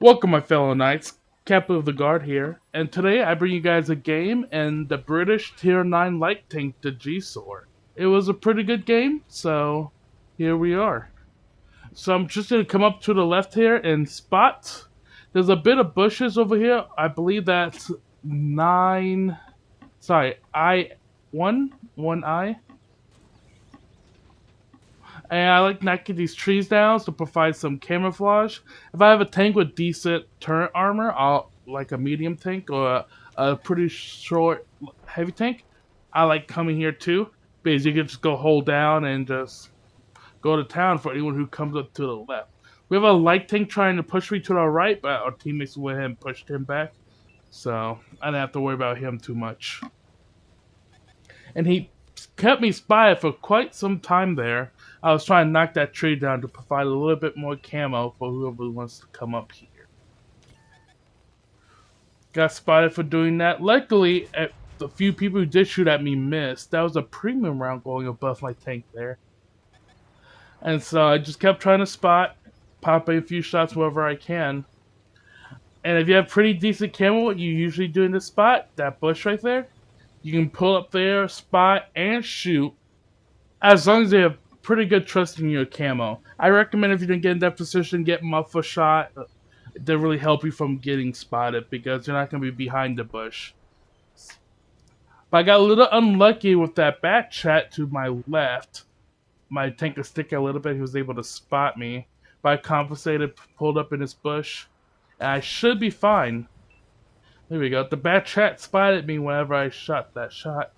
Welcome, my fellow knights. Captain of the Guard here, and today I bring you guys a game in the British Tier 9 light tank, the GSOR. It was a pretty good game, so here we are. So I'm just going to come up to the left here and spot. There's a bit of bushes over here. I believe that's 9... Sorry, one I. And I like knocking these trees down to provide some camouflage. If I have a tank with decent turret armor, like a medium tank or a pretty short heavy tank, I like coming here too. Because you can just go hold down and just go to town for anyone who comes up to the left. We have a light tank trying to push me to the right, but our teammates went ahead and pushed him back. So I didn't have to worry about him too much. And he kept me spotted for quite some time there. I was trying to knock that tree down to provide a little bit more camo for whoever wants to come up here. Got spotted for doing that. Luckily, the few people who did shoot at me missed. That was a premium round going above my tank there. And so I just kept trying to spot, popping a few shots wherever I can. And if you have pretty decent camo, what you usually do in this spot, that bush right there, you can pull up there, spot, and shoot, as long as you have pretty good trust in your camo. I recommend if you didn't get in that position, get muffler shot. They really help you from getting spotted because you're not going to be behind the bush. But I got a little unlucky with that bat chat to my left. My tank was sticking a little bit. He was able to spot me. But I compensated, pulled up in this bush, and I should be fine. There we go. The bat chat spotted me whenever I shot that shot.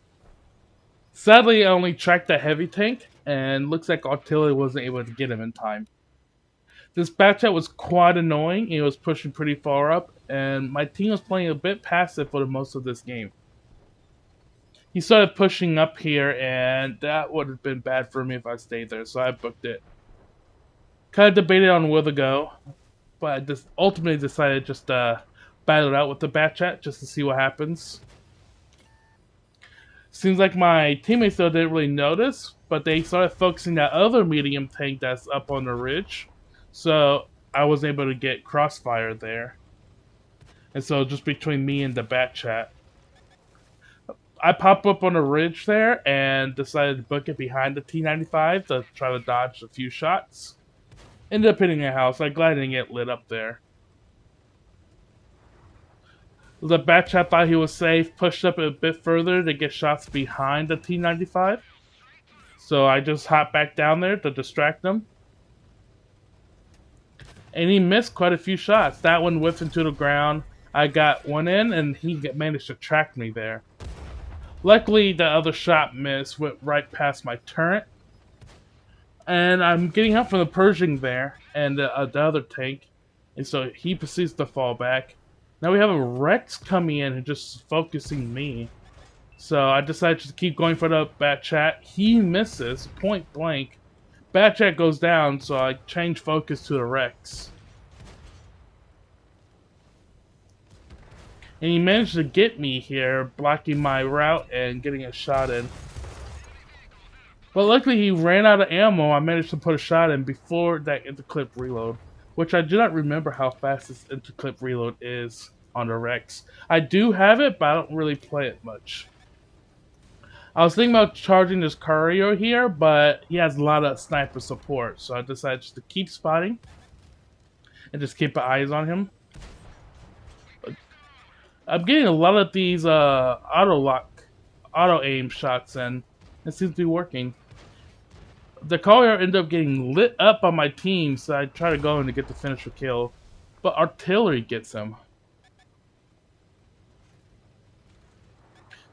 Sadly, I only tracked the heavy tank, and looks like artillery wasn't able to get him in time. This bat chat was quite annoying. He was pushing pretty far up, and my team was playing a bit passive for the most of this game. He started pushing up here, and that would have been bad for me if I stayed there, so I booked it. Kind of debated on where to go, but I just ultimately decided just to battle it out with the bat chat just to see what happens. Seems like my teammates though didn't really notice, but they started focusing that other medium tank that's up on the ridge. So I was able to get crossfire there. And so just between me and the bat chat. I popped up on the ridge there and decided to book it behind the T-95 to try to dodge a few shots. Ended up hitting a house. I'm glad I didn't get lit up there. The bat chat thought he was safe, pushed up a bit further to get shots behind the T-95. So I just hopped back down there to distract him. And he missed quite a few shots. That one whipped into the ground. I got one in, and he managed to track me there. Luckily, the other shot missed, went right past my turret. And I'm getting help from the Pershing there, and the other tank. And so he proceeds to fall back. Now we have a Rex coming in and just focusing me. So I decided to keep going for the bat chat. He misses, point blank. Bat chat goes down, so I change focus to the Rex. And he managed to get me here, blocking my route and getting a shot in. But luckily he ran out of ammo. I managed to put a shot in before that interclip reload. Which I do not remember how fast this interclip reload is on the Rex. I do have it, but I don't really play it much. I was thinking about charging this courier here, but he has a lot of sniper support. So I decided just to keep spotting and just keep eyes on him. I'm getting a lot of these auto aim shots in. It seems to be working. The courier ended up getting lit up on my team, so I try to go in to get the finisher kill. But artillery gets him.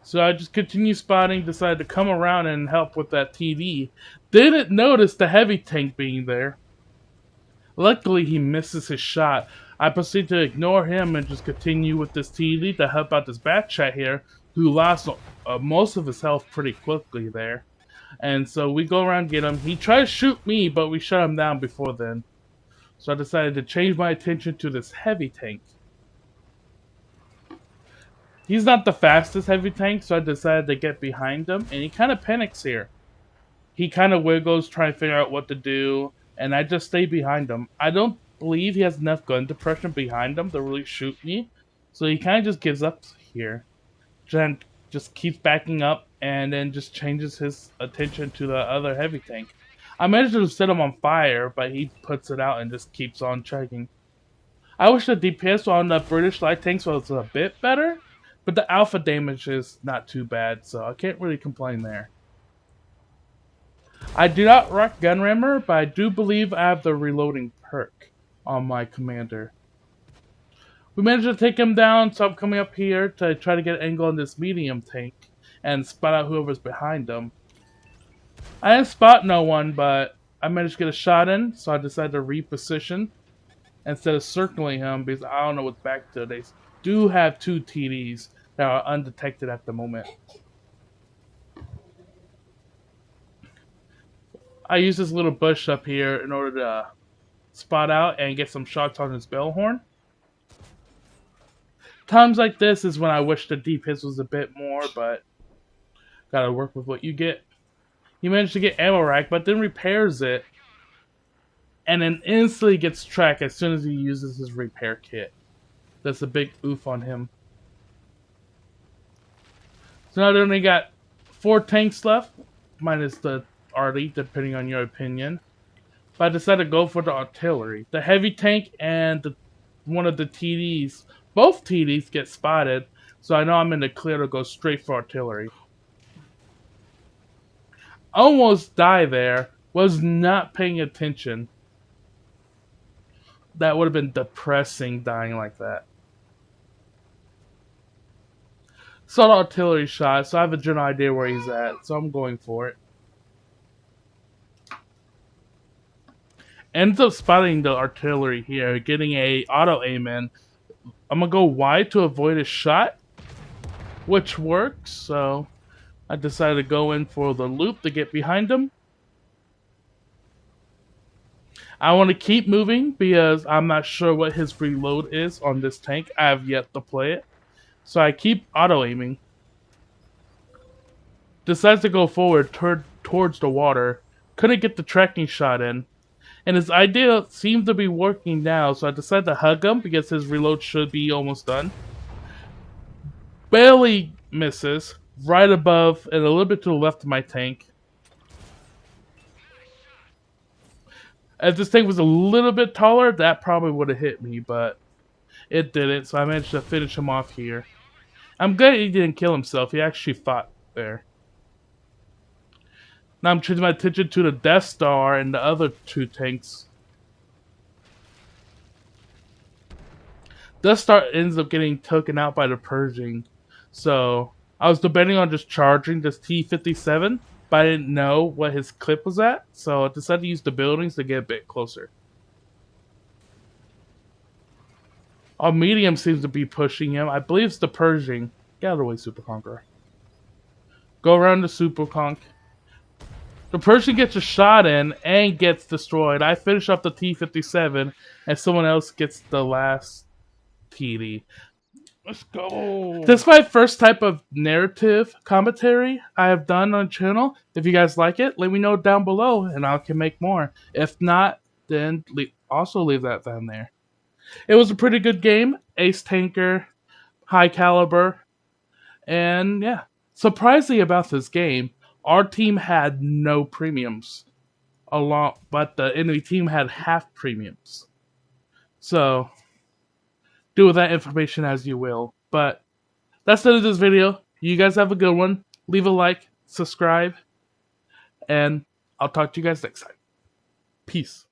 So I just continue spotting, decided to come around and help with that TD. Didn't notice the heavy tank being there. Luckily, he misses his shot. I proceed to ignore him and just continue with this TD to help out this bat chat here, who lost most of his health pretty quickly there. And so we go around and get him. He tried to shoot me, but we shut him down before then. So I decided to change my attention to this heavy tank. He's not the fastest heavy tank, so I decided to get behind him. And he kind of panics here. He kind of wiggles, trying to figure out what to do. And I just stay behind him. I don't believe he has enough gun depression behind him to really shoot me. So he kind of just gives up here. Then just keeps backing up and then just changes his attention to the other heavy tank. I managed to set him on fire, but he puts it out and just keeps on checking. I wish the DPS on the British light tanks was a bit better, but the alpha damage is not too bad, so I can't really complain there. I do not rock Gun Rammer, but I do believe I have the reloading perk on my commander. We managed to take him down, so I'm coming up here to try to get an angle on this medium tank and spot out whoever's behind him. I didn't spot no one, but I managed to get a shot in, so I decided to reposition instead of circling him because I don't know what's back there. They do have 2 TDs that are undetected at the moment. I use this little bush up here in order to spot out and get some shots on his bell horn. Times like this is when I wish the DPS was a bit more, but gotta work with what you get. He managed to get ammo rack, but then repairs it, and then instantly gets tracked as soon as he uses his repair kit. That's a big oof on him. So now they only got 4 tanks left, minus the arty, depending on your opinion. But I decided to go for the artillery. The heavy tank and one of the TDs, both TDs get spotted, so I know I'm in the clear to go straight for artillery. Almost died there, was not paying attention. That would have been depressing dying like that. Saw the artillery shot, so I have a general idea where he's at, so I'm going for it. Ends up spotting the artillery here, getting a auto aim in. I'm gonna go wide to avoid a shot, which works, so I decided to go in for the loop to get behind him. I want to keep moving because I'm not sure what his reload is on this tank. I have yet to play it. So I keep auto-aiming. Decides to go forward towards the water. Couldn't get the tracking shot in. And his idea seemed to be working now, so I decided to hug him because his reload should be almost done. Barely misses. Right above and a little bit to the left of my tank. If this tank was a little bit taller, that probably would have hit me, but it didn't, so I managed to finish him off here. I'm glad he didn't kill himself. He actually fought there. Now I'm turning my attention to the Death Star and the other 2 tanks. Death Star ends up getting taken out by the Purging. So I was debating on just charging this T-57, but I didn't know what his clip was at, so I decided to use the buildings to get a bit closer. Our medium seems to be pushing him. I believe it's the Purging. Get out of the way, Super Conqueror. Go around the Super Conk. The Purging gets a shot in and gets destroyed. I finish up the T-57 and someone else gets the last TD. Let's go. This is my first type of narrative commentary I have done on the channel. If you guys like it, let me know down below and I can make more. If not, then also leave that down there. It was a pretty good game. Ace tanker, high caliber, and yeah. Surprisingly about this game, our team had no premiums, but the enemy team had half premiums. So do with that information as you will. But that's it of this video. You guys have a good one. Leave a like, subscribe, and I'll talk to you guys next time. Peace.